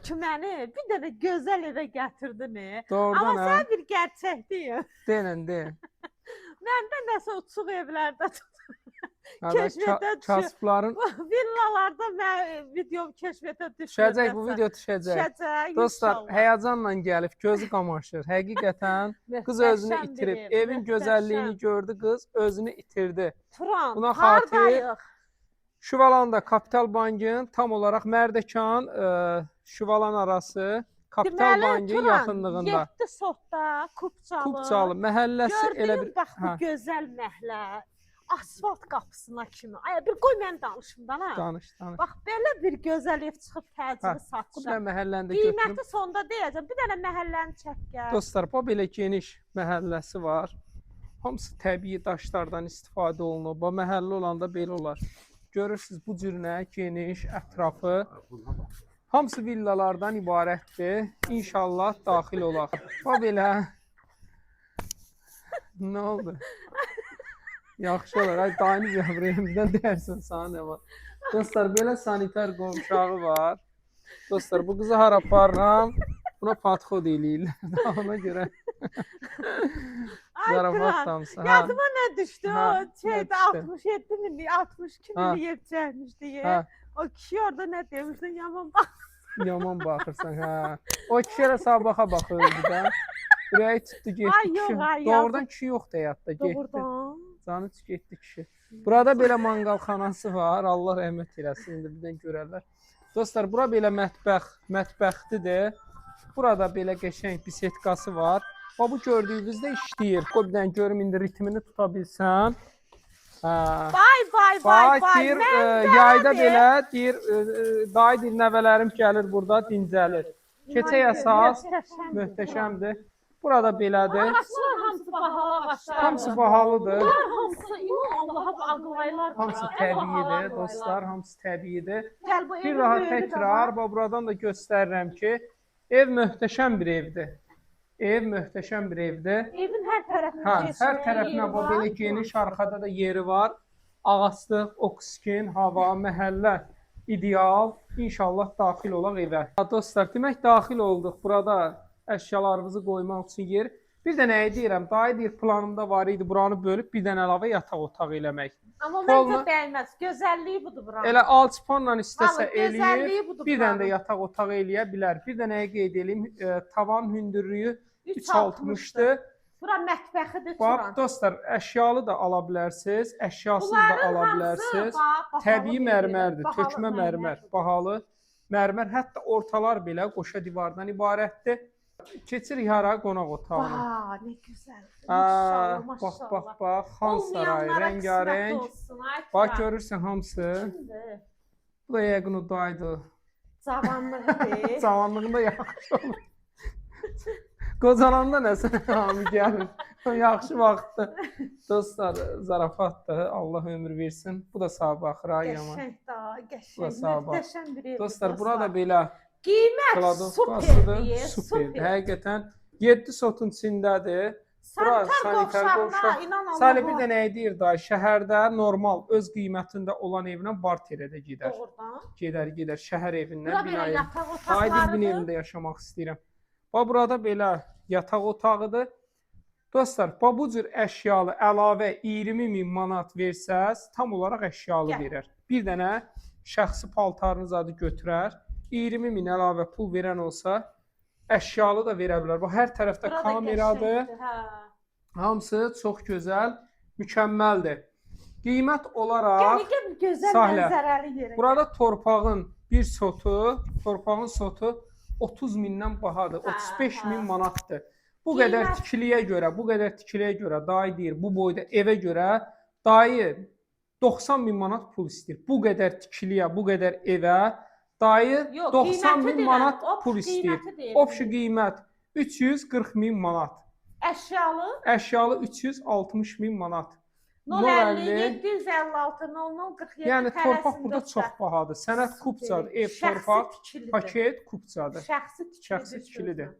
ki məni bir dənə gözəl evə gətirdin. Doğrudan Amma sən bir gerçək deyil. Deyin, deyin. Məndə nəsə uçuq evlərdə Keşfətə kasıbların villalarda mən videom keşfətə düşmür. düşəcək, bu video düşəcək. Düşəcək. Dostlar, həyəcanla gəlib, gözü qamaşır. Həqiqətən qız özünü itirib. Evin gözəlliyini gördü qız, özünü itirdi. Turan, Buna xatir Şüvalanda Kapital Bankın tam olaraq Mərdəkan, Şüvalan arası Kapital Bankın yaxınlığında. 7 sotda Kupçalı məhəlləsi elə bir... bax bu gözəl məhəllə, asfalt qapısına kimi. Ay, bir qoy mən danışım da. Danış, danış. Bax, belə bir gözəl ev çıxıb təcili satışa. Bu da məhəlləndə götürüm. Qiyməti sonda deyəcəm, bir dənə məhəlləni çək gəl. Dostlar, bu belə geniş məhəlləsi var. Hamısı təbii daşlardan istifadə olunub. Bu məhəllə olanda belə olar. Görürsünüz bu cür nə geniş ətrafı. Hamısı villalardan ibarətdir. İnşallah daxil olaq. Bu belə. Nə oldu? Yaxşı olar. Ay dayını gəvrəyimdən dərsin sana nə var. Dostlar, belə sanitar qonşağı var. Dostlar, bu qızı hara aparıram? Buna patxod eləyirlər. Ona görə. Zarafat damısı. Yadıma nə düşdü? O şeydə 67 minlik, 62 minlik ev çəkmişdi. O kişi orada nə demişdi? Yaman baxırsan. Yaman baxırsan, hə. O kişi elə sabaha baxırdı da. Ürəyi tutdu, getdi kişi. Doğrudan kişi yoxdur həyatda, getdi. Doğrudan. Canı getdi kişi. Burada belə manqalxanası var. Allah rəhmət eləsin. İndi birdən görərlər. Dostlar, bura belə mətbəxtidir. Burada belə qəşəng bisetkası var. Və bu gördüyünüzdə işləyir. Qoy bir dənə görüm, indi ritmini tuta bilsəm. Bay. Deyir, yayda belə, deyir, dayı deyir, nəvələrim gəlir burada, dincəlir. Keçək əsas, möhtəşəmdir. Burada belədir. Hamısı bahalı ağaçlar. Hamısı bahalıdır. Hamısı, Allah'a bağlayırlar. Hamısı təbiidir, dostlar, hamısı təbiidir. Gəl bu Bir daha təkrar, buradan da göstərirəm ki, ev möhtəşəm bir evdir. Ev möhtəşəm bir evdir. Evin hər tərəfinə hər tərəfinə belə geniş, arxada da yeri var. Ağaçlıq, oksigen, hava, məhəllə ideal. İnşallah daxil olaq evə. Dostlar, demək daxil olduq. Burada əşyalarımızı qoymaq üçün yer. Bir də nəyi deyirəm? Dayı deyir, planımda var idi buranı bölüb bir dənə əlavə yataq otağı eləmək. Amma məncə bəyənməz. Gözəlliyi budur buranın. Elə alçıpanla istəsə eləyir, bir dənə də yataq otağı eləyə bilər. Bir də nəyi qeyd edeyim? Tavan hündürlüyü 3.60-dır. Bura mətbəxidir. Bax, dostlar, əşyalı da ala bilərsiniz, əşyasız da ala bilərsiniz. Təbii mərmərdir, tökmə mərmər, bahalı mərmər. Hətta ortalar belə qoşa divardan ibarətdir. Keçirik hara? Qonaq otağına. Vaa, nə gözəl. Maşallah, maşallah. Bax, Xan sarayı, rəngarəng. Bax, görürsən hamısı. Bu da yəqin o daydı. Cavanlıqdır. Cavanlığında yaxşı olur. Qocananda nəsə hamı gəlir. Yaxşı vaxtdır. Dostlar, zarafatdır. Allah ömür versin. Bu da sağ baxır, ay yaman. Qəşəng da, qəşəng. Bu da sağ bax. Möhtəşəm bir ev. Dostlar, burada belə qiymət superdir. Super. Həqiqətən 7 sotun içindədir. Sanitar qovşağına inanın. Salih bir də nəyi deyir da, şəhərdə normal öz qiymətində olan evlə barterə də gedər. Doğrudan. Gedər şəhər evindən binaya. binaya. Aydın bir evində yaşamaq istəyirəm. Bax, burada belə yataq otağıdır. Dostlar, bu cür əşyalı əlavə 20.000 manat versəz, tam olaraq əşyalı verər. Bir dənə şəxsi paltarınız adı götürər. 20.000 əlavə pul verən olsa, əşyalı da verə bilər. Bax, hər tərəfdə kameradır. Hamısı çox gözəl, mükəmməldir. Qiymət olaraq, Sahilə, burada torpağın bir sotu, torpağın sotu 30.000-dən bahadır, 35.000 manatdır. Bu qədər tikiliyə görə, dayı deyir, bu boyda evə görə dayı 90.000 manat pul istəyir. Bu qədər tikiliyə, bu qədər evə dayı 90.000 manat pul istəyir. Obşi qiymət 340.000 manat. Əşyalı 360.000 manat. 050 756 00 47. Yəni torpaq burada çox bahadır. Sənət kupçadır, ev, torpaq, paket kupçadır. Şəxsi tikilidir.